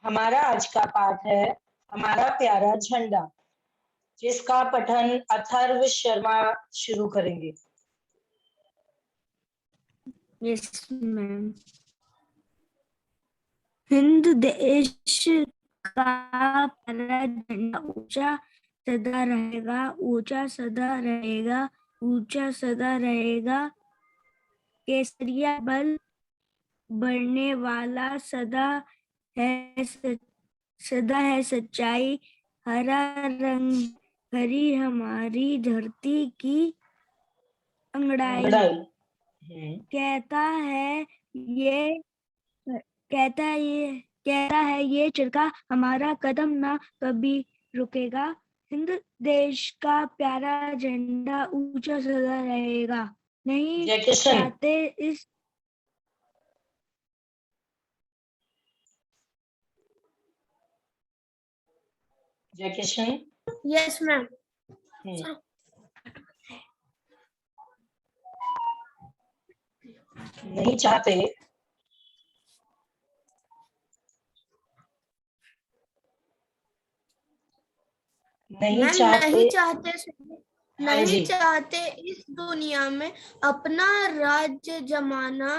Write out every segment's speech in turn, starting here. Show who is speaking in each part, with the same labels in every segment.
Speaker 1: हमारा आज का पाठ है हमारा प्यारा झंडा, जिसका पठन अथर्व शर्मा शुरू करेंगे।
Speaker 2: Yes ma'am. हिंद देश का प्यारा झंडा ऊंचा सदा रहेगा, ऊंचा सदा रहेगा, ऊंचा सदा रहेगा। केसरिया बल बढ़ने वाला सदा है सच्चाई। हरा रंग हरी हमारी धरती की अंगड़ाई। कहता है ये चरखा हमारा कदम ना कभी रुकेगा। हिंद देश का प्यारा झंडा ऊंचा सदा रहेगा। नहीं चाहते इस
Speaker 1: जय किशन।
Speaker 2: Yes ma'am.
Speaker 1: नहीं चाहते नहीं
Speaker 2: चाहते इस दुनिया में अपना राज्य जमाना।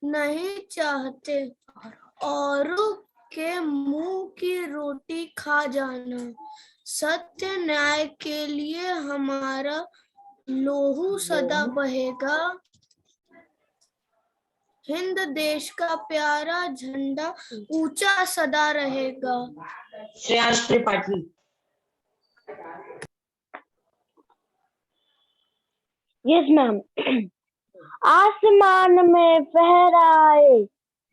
Speaker 2: नहीं चाहते औरों के मुंह की रोटी खा जाना। सत्य न्याय के लिए हमारा लोहू सदा बहेगा। हिंद देश का प्यारा झंडा ऊंचा सदा रहेगा।
Speaker 1: श्रेयांश त्रिपाठी।
Speaker 3: Yes ma'am. आसमान में फहराए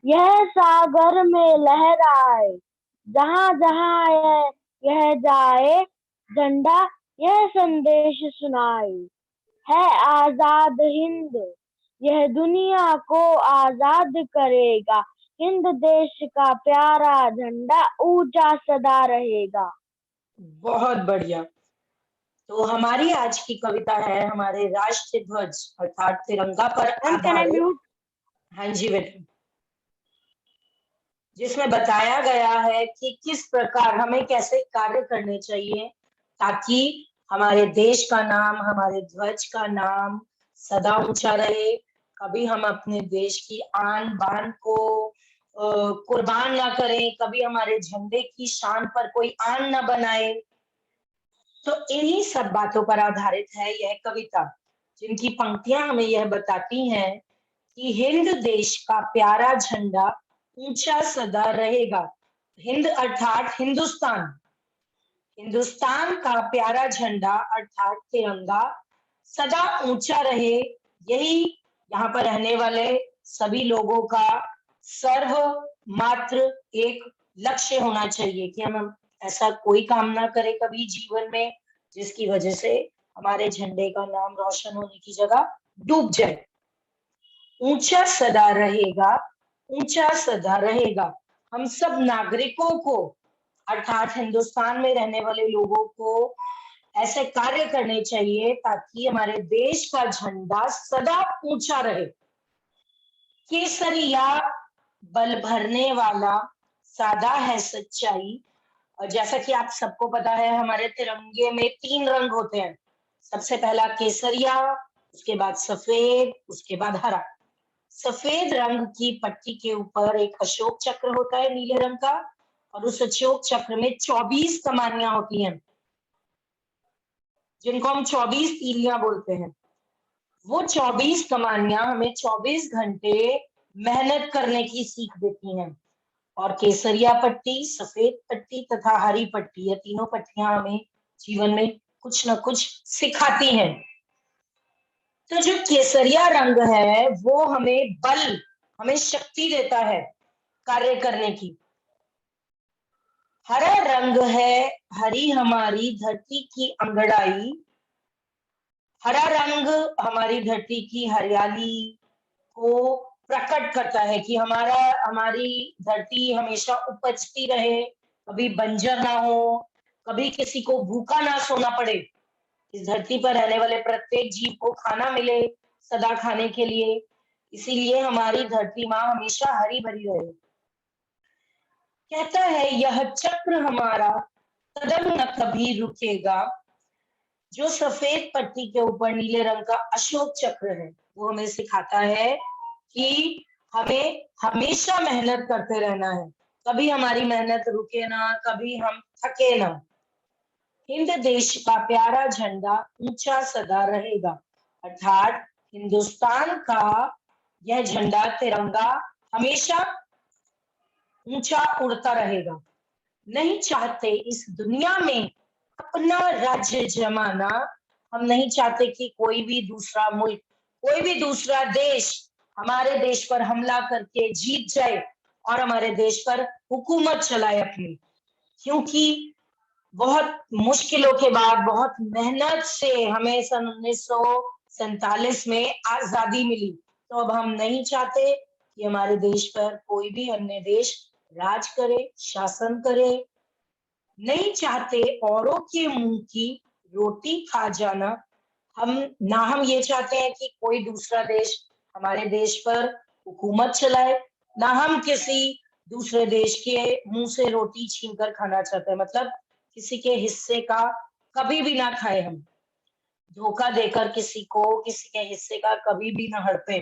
Speaker 3: यह सागर में लहराए, जहां जहां यह जाए झंडा यह संदेश सुनाए। है आजाद हिंद यह दुनिया को आजाद करेगा। हिंद देश का प्यारा झंडा ऊंचा सदा रहेगा।
Speaker 1: बहुत बढ़िया। तो हमारी आज की कविता है हमारे राष्ट्रीय ध्वज अर्थात तिरंगा पर आधारित। हाँ जी बेटा। जिसमें बताया गया है कि किस प्रकार हमें कैसे कार्य करने चाहिए ताकि हमारे देश का नाम, हमारे ध्वज का नाम सदा ऊंचा रहे। कभी हम अपने देश की आन बान को कुर्बान ना करें, कभी हमारे झंडे की शान पर कोई आन ना बनाए। तो इन्हीं सब बातों पर आधारित है यह कविता, जिनकी पंक्तियां हमें यह बताती हैं कि हिंद देश का प्यारा झंडा ऊंचा सदा रहेगा। हिंद अर्थात हिंदुस्तान, हिंदुस्तान का प्यारा झंडा अर्थात तिरंगा सदा ऊंचा रहे। यही यहाँ पर रहने वाले सभी लोगों का सर्वमात्र एक लक्ष्य होना चाहिए कि हम ऐसा कोई काम ना करें कभी जीवन में जिसकी वजह से हमारे झंडे का नाम रोशन होने की जगह डूब जाए। ऊंचा सदा रहेगा, ऊंचा सदा रहेगा। हम सब नागरिकों को अर्थात हिंदुस्तान में रहने वाले लोगों को ऐसे कार्य करने चाहिए ताकि हमारे देश का झंडा सदा ऊंचा रहे। केसरिया बल भरने वाला सादा है सच्चाई। और जैसा कि आप सबको पता है हमारे तिरंगे में 3 रंग होते हैं। सबसे पहला केसरिया, उसके बाद सफेद, उसके बाद हरा। सफेद रंग की पट्टी के ऊपर एक अशोक चक्र होता है नीले रंग का, और उस अशोक चक्र में 24 कमानियां होती हैं जिनको हम 24 तीलियां बोलते हैं। वो 24 कमानियां हमें 24 घंटे मेहनत करने की सीख देती हैं। और केसरिया पट्टी, सफेद पट्टी तथा हरी पट्टी, ये तीनों पट्टियां हमें जीवन में कुछ न कुछ सिखाती हैं। तो जो केसरिया रंग है वो हमें बल, हमें शक्ति देता है कार्य करने की। हरा रंग है हरी हमारी धरती की अंगड़ाई। हरा रंग हमारी धरती की हरियाली को प्रकट करता है कि हमारी धरती हमेशा उपजती रहे, कभी बंजर ना हो, कभी किसी को भूखा ना सोना पड़े। इस धरती पर रहने वाले प्रत्येक जीव को खाना मिले सदा खाने के लिए, इसीलिए हमारी धरती माँ हमेशा हरी भरी रहे। कहता है यह चक्र हमारा कदम न कभी रुकेगा। जो सफेद पट्टी के ऊपर नीले रंग का अशोक चक्र है वो हमें सिखाता है कि हमें हमेशा मेहनत करते रहना है, कभी हमारी मेहनत रुके ना, कभी हम थके ना। हिंद देश का प्यारा झंडा ऊंचा सदा रहेगा, अर्थात हिंदुस्तान का यह झंडा तिरंगा हमेशा ऊंचा उड़ता रहेगा। नहीं चाहते इस दुनिया में अपना राज्य जमाना, हम नहीं चाहते कि कोई भी दूसरा मुल्क, कोई भी दूसरा देश हमारे देश पर हमला करके जीत जाए और हमारे देश पर हुकूमत चलाए अपनी। क्योंकि बहुत मुश्किलों के बाद, बहुत मेहनत से हमें सन 1947 में आजादी मिली, तो अब हम नहीं चाहते कि हमारे देश पर कोई भी अन्य देश राज करे, शासन करे। नहीं चाहते औरों के मुंह की रोटी खा जाना। हम ये चाहते हैं कि कोई दूसरा देश हमारे देश पर हुकूमत चलाए, ना हम किसी दूसरे देश के मुंह से रोटी छीन कर खाना चाहते हैं, मतलब किसी के हिस्से का कभी भी ना खाए, हम धोखा देकर किसी को किसी के हिस्से का कभी भी ना हड़पे।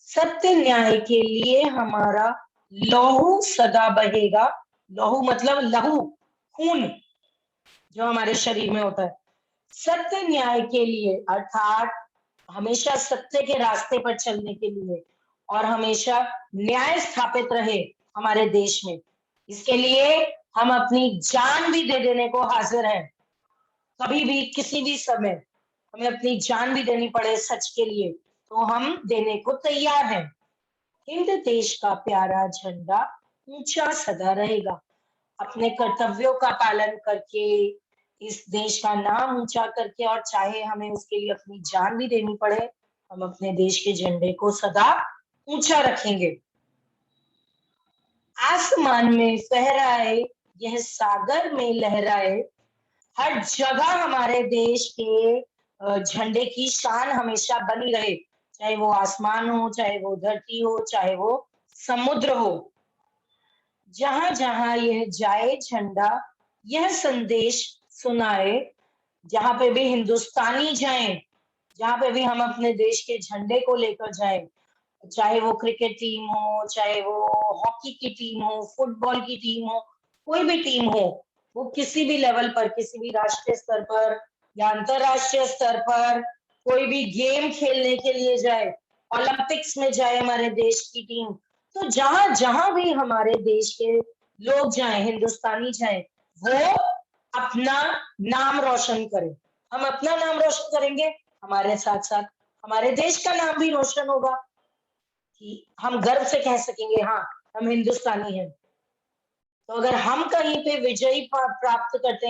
Speaker 1: सत्य न्याय के लिए हमारा लहू सदा बहेगा। लहू मतलब लहू, खून जो हमारे शरीर में होता है। सत्य न्याय के लिए अर्थात हमेशा सत्य के रास्ते पर चलने के लिए और हमेशा न्याय स्थापित रहे हमारे देश में, इसके लिए हम अपनी जान भी दे देने को हाजिर हैं। कभी भी किसी भी समय हमें अपनी जान भी देनी पड़े सच के लिए तो हम देने को तैयार हैं। हिंद देश का प्यारा झंडा ऊंचा सदा रहेगा। अपने कर्तव्यों का पालन करके, इस देश का नाम ऊंचा करके, और चाहे हमें उसके लिए अपनी जान भी देनी पड़े, हम अपने देश के झंडे को सदा ऊंचा रखेंगे। आसमान में फहराए यह सागर में लहराए, हर जगह हमारे देश के झंडे की शान हमेशा बनी रहे, चाहे वो आसमान हो, चाहे वो धरती हो, चाहे वो समुद्र हो। जहां जहां यह जाए झंडा यह संदेश सुनाए। जहां पे भी हिंदुस्तानी जाएं, जहां पे भी हम अपने देश के झंडे को लेकर जाएं, चाहे वो क्रिकेट टीम हो, चाहे वो हॉकी की टीम हो, फुटबॉल की टीम हो, कोई भी टीम हो, वो किसी भी लेवल पर, किसी भी राष्ट्रीय स्तर पर या अंतरराष्ट्रीय स्तर पर कोई भी गेम खेलने के लिए जाए, ओलंपिक्स में जाए हमारे देश की टीम, तो जहां जहां भी हमारे देश के लोग जाएं, हिंदुस्तानी जाएं, वो अपना नाम रोशन करें। हम अपना नाम रोशन करेंगे, हमारे साथ साथ हमारे देश का नाम भी रोशन होगा, कि हम गर्व से कह सकेंगे हाँ हम हिंदुस्तानी हैं। तो अगर हम कहीं पे विजय प्राप्त करते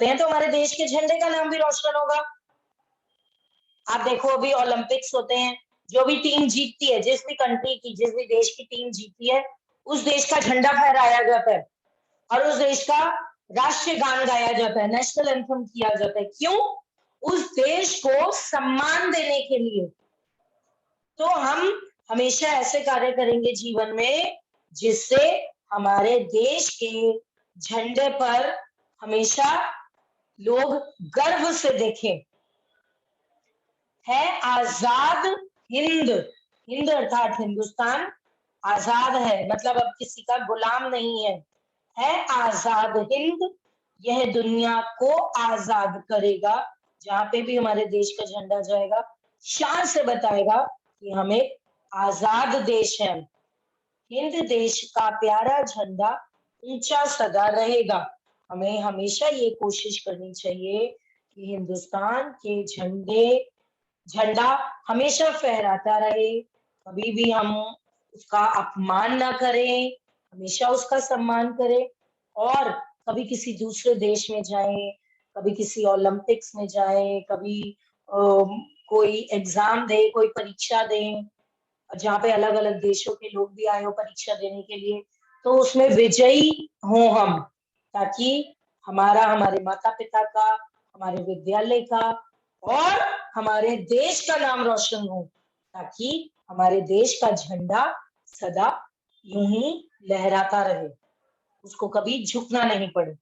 Speaker 1: हैं तो हमारे देश के झंडे का नाम भी रोशन होगा। आप देखो अभी ओलंपिक्स होते हैं, जो भी टीम जीतती है, जिस भी कंट्री की, जिस भी देश की टीम जीतती है, उस देश का झंडा फहराया जाता है और उस देश का राष्ट्रीय गान गाया जाता है, नेशनल एंथम किया जाता है। क्यों? उस देश को सम्मान देने के लिए। तो हम हमेशा ऐसे कार्य करेंगे जीवन में जिससे हमारे देश के झंडे पर हमेशा लोग गर्व से देखें। है आजाद हिंद, हिंद अर्थात हिंदुस्तान आजाद है, मतलब अब किसी का गुलाम नहीं है आजाद हिंद, यह दुनिया को आजाद करेगा। जहां पे भी हमारे देश का झंडा जाएगा, शान से बताएगा कि हम एक आजाद देश है। हिंद देश का प्यारा झंडा ऊंचा सदा रहेगा। हमें हमेशा ये कोशिश करनी चाहिए कि हिंदुस्तान के झंडा हमेशा फहराता रहे, कभी भी हम उसका अपमान ना करें, हमेशा उसका सम्मान करें। और कभी किसी दूसरे देश में जाएं, कभी किसी ओलंपिक्स में जाएं, कभी कोई एग्जाम दे, कोई परीक्षा दें, जहाँ पे अलग अलग देशों के लोग भी आए हो परीक्षा देने के लिए, तो उसमें विजयी हो हम, ताकि हमारे माता पिता का, हमारे विद्यालय का और हमारे देश का नाम रोशन हो, ताकि हमारे देश का झंडा सदा यूं ही लहराता रहे, उसको कभी झुकना नहीं पड़े।